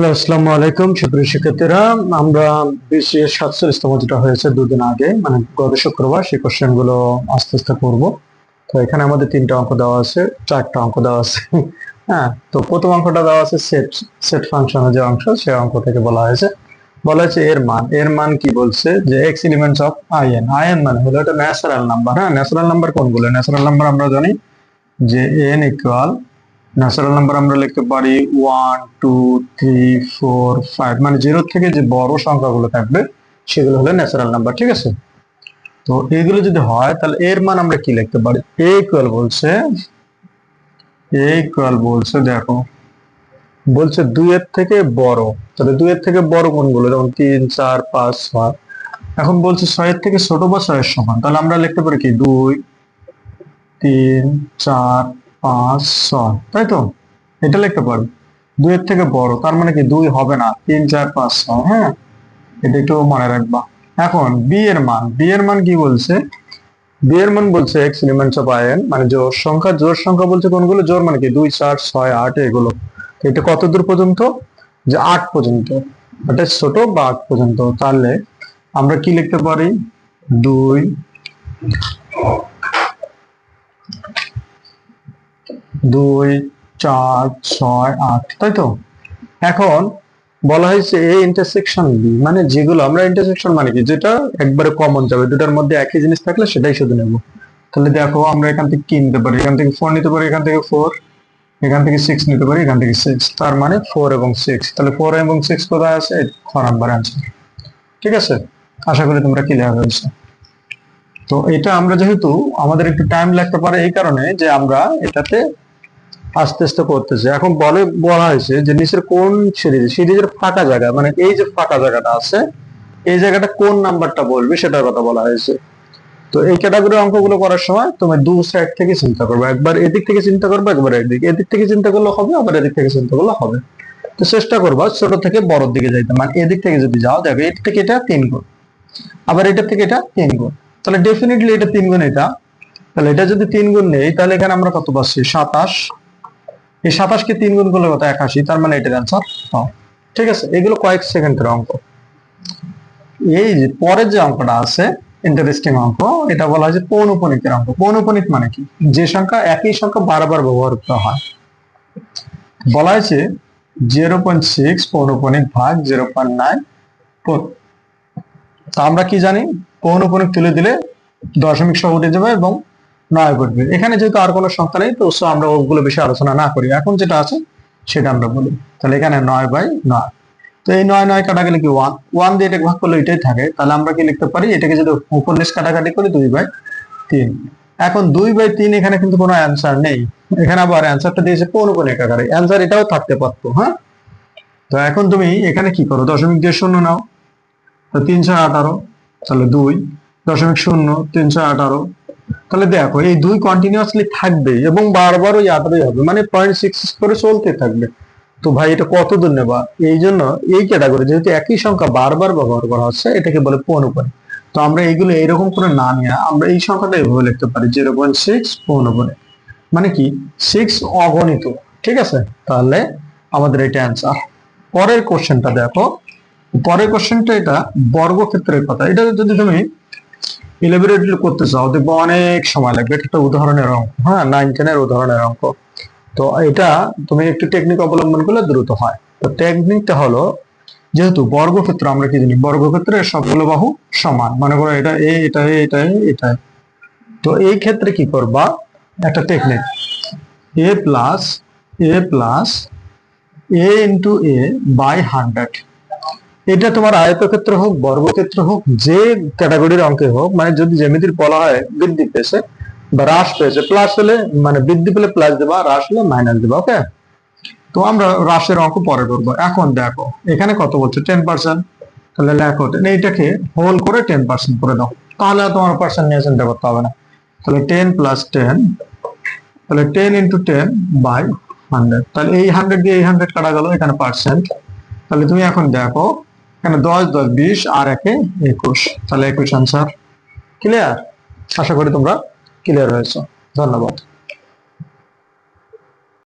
Hello, আসসালামু আলাইকুম সুপ্রিয় শিক্ষার্থীরা। আমরা বিশেষ 47তম যেটা হয়েছে দুদিন আগে, মানে গত শুক্রবার, সেই কোশ্চেন গুলো আস্তে আস্তে করবো। তো এখানে আমাদের 3টা অঙ্ক দেওয়া আছে, 4টা অঙ্ক দেওয়া আছে। হ্যাঁ, তো প্রথম অঙ্কটা দেওয়া আছে সেট সেট ফাংশনের যে অংশ, সেই অঙ্ক থেকে বলা হয়েছে এর মান কি বলছে যে এক্স এলিমেন্টস অফ আইএন মানে হলো এটা ন্যাচারাল নাম্বার। হ্যাঁ, ন্যাচারাল নাম্বার কোনগুলো? ন্যাচারাল নাম্বার আমরা জানি যে এন ইকুয়াল, ন্যাচারাল নাম্বার আমরা লিখতে পারি 1 2 3 4 5, মানে 0 থেকে যে বড় সংখ্যাগুলো থাকবে সেগুলো হলো ন্যাচারাল নাম্বার। ঠিক আছে, তো এইগুলো যদি হয় তাহলে এর মান আমরা কি লিখতে পারি? এ ইকুয়াল বলছে দেখো, বলছে 2 এর থেকে বড়। তাহলে 2 এর থেকে বড় কোনগুলো? যেমন 3 4 5 6। এখন বলছে 6 এর থেকে ছোট বা 6 এর সমান, তাহলে আমরা লিখতে পারি কি 2 3 4 5 6, তাই তো? এটা লিখতে পারবো। 2 এর থেকে বড় তার মানে কি 2 হবে না, 3 4 5 6। হ্যাঁ, এটা একটু মনে রাখবা। এখন বি এর মান কি বলছে? বলছে এক্স এলিমেন্টস অফ আইএন, মানে জোড় সংখ্যা বলছে কোনগুলো? জোড় মানে কি 2 4 6 8 এগুলো। তো এটা কত দূর পর্যন্ত? যে 8 পর্যন্ত, এটা ছোট বা 8 পর্যন্ত। তাহলে আমরা কি লিখতে পারি? 2 2 4 6 8, তাই তো? এখন বলা হয়েছে এ ইন্টারসেকশন বি, মানে যেগুলো আমরা ইন্টারসেকশন মানে কি, যেটা একবারে কমন যাবে, দুটার মধ্যে একই জিনিস থাকলে সেটাই শুধু নেব। তাহলে দেখো, আমরা এখান থেকে কি নিতে পারি? এখান থেকে 4 নিতে পারি, এখান থেকে 4, এখান থেকে 6 নিতে পারি, এখান থেকে 6। তার মানে 4 এবং 6। তাহলে 4 এবং 6 কোথায় আছে? খ নাম্বার অ্যান্সার। ঠিক আছে, আশা করি তোমরা ক্লিয়ার হয়েছে। তো এটা আমরা যেহেতু আমাদের একটু টাইম লাগতে পারে, এই কারণে যে আমরা এটাতে আস্তে আস্তে করতেছে। এখন বলা হয়েছে যে নিচের কোন সিরিজের ফাঁকা জায়গা, মানে এই যে ফাঁকা জায়গাটা আছে, এই জায়গাটা কোন নাম্বারটা বলবে সেটার কথা বলা হয়েছে। তো এই ক্যাটাগরি অঙ্কগুলো করার সময় তুমি দু সাইড থেকে চিন্তা করবে, একবার এদিক থেকে চিন্তা করবে, একবার এদিক থেকে চিন্তা করলে হবে, আবার এদিক থেকে চিন্তা করলে হবে। তো চেষ্টা করবা ছোট থেকে বড়র দিকে যাইতে, মানে এদিক থেকে যদি যাও, দেখো এর থেকে এটা 3 গুণ, আবার এটার থেকে এটা 3 গুণ, তাহলে ডেফিনেটলি এটা 3 গুণ এটা। তাহলে এটা যদি 3 গুণ নেই, তাহলে এখানে আমরা কত পাচ্ছি? 27। এই 27 কে 3 গুণ করলে কত? 81। তার মানে এটার অ্যান্সার। ঠিক আছে, এগুলো কয়েক সেকেন্ডের অঙ্ক। এই যে পরের যে অঙ্কটা আছে, ইন্টারেস্টিং অঙ্ক, এটা বলা হয় যে পৌনঃপুনিকের অঙ্ক। পৌনঃপুনিক মানে কি? যে সংখ্যা, একই সংখ্যা বারবার ব্যবহার করা হয়। বলা হয়েছে 0.6 পৌনঃপুনিক ভাগ 0.9। তো আমরা কি জানি? পৌনঃপুনিক তুলে দিলে দশমিক সহ উঠে যাবে এবং 9 ঘটবে। এখানে যেহেতু আর কোনো সংখ্যা নেই, তো আমরা ওগুলো বেশি আলোচনা না করি, এখন যেটা আছে সেটা আমরা বলি। তাহলে এখানে 9/9। তো এই 9 9 কাটা গেলে কি 1 দিয়ে এটাকে ভাগ করলে এটাই থাকে। তাহলে আমরা কি লিখতে পারি? এটাকে যদি উপর নিচ কাটাকাটি করি 2/3। এখন 2/3, এখানে কিন্তু কোনো অ্যান্সার নেই। এখানে আবার অ্যান্সারটা দিয়েছে পৌনঃপুনিক আকারে। অ্যান্সার এটাও থাকতে পারতো। হ্যাঁ, তো এখন তুমি এখানে কি করো? দশমিক দিয়ে শূন্য নাও। তো 318, তাহলে 2.0 318। তাহলে দেখো, এই 2 কন্টিনিউয়াসলি থাকবে এবং বারবার ওই 18 হবে, মানে 0.6 করে চলতে থাকবে। তো ভাই এটা কত দূর নেবা? এই জন্য এই ক্যাটাগরি, যেহেতু একই সংখ্যা বারবার ব্যবহার করা হচ্ছে, এটাকে বলে পৌনঃপুনিক। তো আমরা এইগুলো এরকম করে না নিয়ে আমরা এই সংখ্যাটা এভাবে লিখতে পারি 0.6 পৌনঃপুনিক, মানে কি 6 অগণিত। ঠিক আছে, তাহলে আমাদের এটা অ্যান্সার। পরের কোশ্চেনটা দেখো, পরের কোশ্চেনটা এটা বর্গক্ষেত্রের কথা। এটা যদি তুমি ইলাবোরেটলি করতে চাও, দেখবো অনেক সময় লাগবে। এটা একটা উদাহরণের অঙ্ক। হ্যাঁ, 9 10 এর উদাহরণের অঙ্ক। তো এটা তুমি একটু টেকনিক অবলম্বন করলে দ্রুত হয়। তো টেকনিকটা হলো, যেহেতু বর্গক্ষেত্র, আমরা কি জানি? বর্গক্ষেত্রের সবগুলো বাহু সমান। মনে করো এটা এ, এটা এ, এটা এ, এটা এ। তো এই ক্ষেত্রে কি করবা? একটা টেকনিক, a+a+a * a/100। এটা তোমার আয়তক্ষেত্র হোক, বর্গক্ষেত্র হোক, যে ক্যাটাগরির অঙ্কে হোক, মানে যদি জ্যামিতির বলা হয় বৃদ্ধি পেয়েছে বা হ্রাস পেয়েছে, প্লাস হলে মানে বৃদ্ধি পেলে প্লাস দেবা, হ্রাস হলে মাইনাস দেবা। ওকে, তো আমরা হ্রাসের অঙ্ক পরে করবো। এখন দেখো এখানে কত বলছে? 10%। তাহলে লেখো, এইটাকে হোল করে 10% করে দাও, তাহলে তোমার পার্সেন্ট নিয়ে চিন্তা করতে হবে না। তাহলে 10 + 10, তাহলে 10 × 10/100। তাহলে এই 100 দিয়ে এই 100 কাটা গেল, এখানে পার্সেন্ট। তাহলে তুমি এখন দেখো, এখানে 10 10 20 আর 1 21। তাহলে 21 অ্যান্সার। ক্লিয়ার? আশা করি তোমরা ক্লিয়ার হয়েছে। ধন্যবাদ।